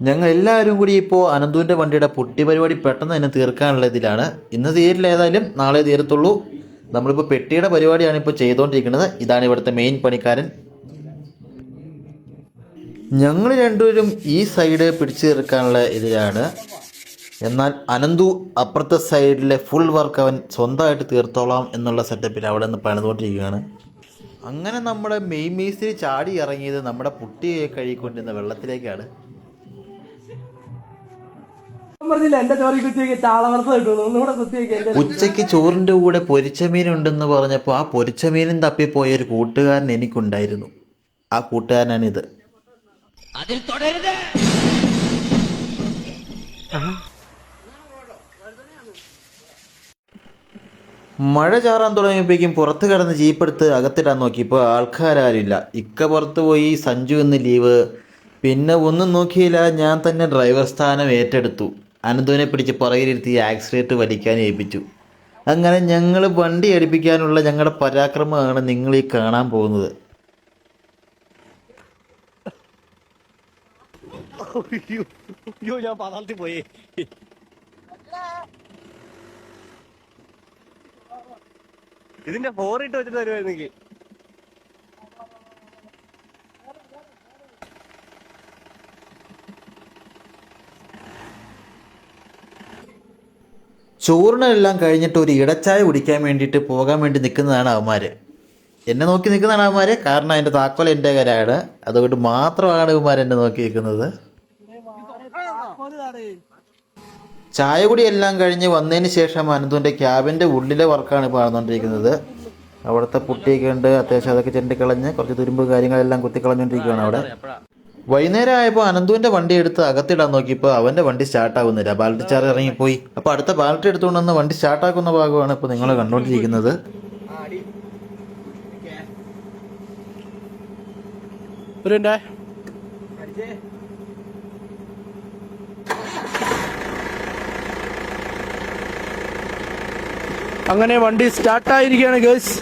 ഞങ്ങൾ എല്ലാവരും കൂടി ഇപ്പോൾ അനന്തുവിൻ്റെ വണ്ടിയുടെ പുട്ടി പരിപാടി പെട്ടെന്ന് തന്നെ തീർക്കാനുള്ള ഇതിലാണ്. ഇന്ന് തീരില്ല, ഏതായാലും നാളെ തീരത്തുള്ളൂ. നമ്മളിപ്പോൾ പെട്ടിയുടെ പരിപാടിയാണ് ഇപ്പോൾ ചെയ്തുകൊണ്ടിരിക്കുന്നത്. ഇതാണ് ഇവിടുത്തെ മെയിൻ പണിക്കാരൻ. ഞങ്ങൾ രണ്ടുപേരും ഈ സൈഡ് പിടിച്ചു തീർക്കാനുള്ള ഇതിലാണ്. എന്നാൽ അനന്തു അപ്പുറത്തെ സൈഡിലെ ഫുൾ വർക്ക് അവൻ സ്വന്തമായിട്ട് തീർത്തോളാം എന്നുള്ള സെറ്റപ്പിൽ അവിടെ നിന്ന് പണിതുകൊണ്ടിരിക്കുകയാണ്. അങ്ങനെ നമ്മുടെ മെയിൻ മേസ്തിരി ചാടി ഇറങ്ങിയത് നമ്മുടെ പുട്ടിയെ കഴുകിക്കൊണ്ടിരുന്ന വെള്ളത്തിലേക്കാണ്. ഉച്ചയ്ക്ക് ചോറിൻ്റെ കൂടെ പൊരിച്ച മീനുണ്ടെന്ന് പറഞ്ഞപ്പോൾ ആ പൊരിച്ച മീനും തപ്പിപ്പോയ ഒരു കൂട്ടുകാരൻ എനിക്കുണ്ടായിരുന്നു. ആ കൂട്ടുകാരനാണിത്. മഴ ചാറാൻ തുടങ്ങിയപ്പോഴേക്കും പുറത്ത് കിടന്ന് ജീപ്പെടുത്ത് അകത്തിടാൻ നോക്കിയപ്പോൾ ആൾക്കാരാരില്ല. ഇക്ക പുറത്ത് പോയി, സഞ്ജു ഇന്ന് ലീവ്. പിന്നെ ഒന്നും നോക്കിയില്ല, ഞാൻ തന്നെ ഡ്രൈവർ സ്ഥാനം ഏറ്റെടുത്തു. അനന്തുവിനെ പിടിച്ച് പുറകിലിരുത്തി ആക്സിലേറ്റർ വലിക്കാൻ ഏൽപ്പിച്ചു. അങ്ങനെ ഞങ്ങൾ വണ്ടി അടുപ്പിക്കാനുള്ള ഞങ്ങളുടെ പരാക്രമമാണ് നിങ്ങൾ ഈ കാണാൻ പോകുന്നത്. ഞാൻ പാതാളത്തിൽ പോയി. ഇതിന്റെ ഫോറിട്ട് വെച്ചിട്ട് തരുമായിരുന്നെങ്കിൽ. ചോറിനെല്ലാം കഴിഞ്ഞിട്ട് ഒരു ഇടച്ചായ കുടിക്കാൻ വേണ്ടിയിട്ട് പോകാൻ വേണ്ടി നിൽക്കുന്നതാണ് അവന്മാർ. എന്നെ നോക്കി നിൽക്കുന്നതാണ് അവന്മാർ. കാരണം അതിൻ്റെ താക്കോൽ എൻ്റെ കയ്യിലാണ്. അതുകൊണ്ട് മാത്രമാണ് അവന്മാർ എന്നെ നോക്കി നിൽക്കുന്നത്. ചായ കുടിയെല്ലാം കഴിഞ്ഞ് വന്നതിന് ശേഷം അനന്തുവിൻ്റെ ക്യാബിൻ്റെ ഉള്ളിലെ വർക്കാണ് ഇപ്പോൾ നടന്നുകൊണ്ടിരിക്കുന്നത്. അവിടുത്തെ പുട്ടിയൊക്കെ ഉണ്ട്, അത്യാവശ്യം അതൊക്കെ ചെണ്ടിക്കളഞ്ഞ് കുറച്ച് തുരുമ്പ് കാര്യങ്ങളെല്ലാം കുത്തിക്കളഞ്ഞുകൊണ്ടിരിക്കുകയാണ് അവിടെ. വൈകുന്നേരം ആയപ്പോൾ അനന്തുവിൻ്റെ വണ്ടി എടുത്ത് അകത്തിടാൻ നോക്കിയപ്പോൾ അവൻ്റെ വണ്ടി സ്റ്റാർട്ടാകുന്നില്ല. ബാലറ്റ് ചാർജ് ഇറങ്ങിപ്പോയി. അപ്പോൾ അടുത്ത ബാലറ്റ് എടുത്തുകൊണ്ട് വന്ന് വണ്ടി സ്റ്റാർട്ടാക്കുന്ന ഭാഗമാണ് ഇപ്പോൾ നിങ്ങൾ കണ്ടുകൊണ്ടിരിക്കുന്നത്. അങ്ങനെ വണ്ടി സ്റ്റാർട്ടായിരിക്കുകയാണ് ഗേൾസ്.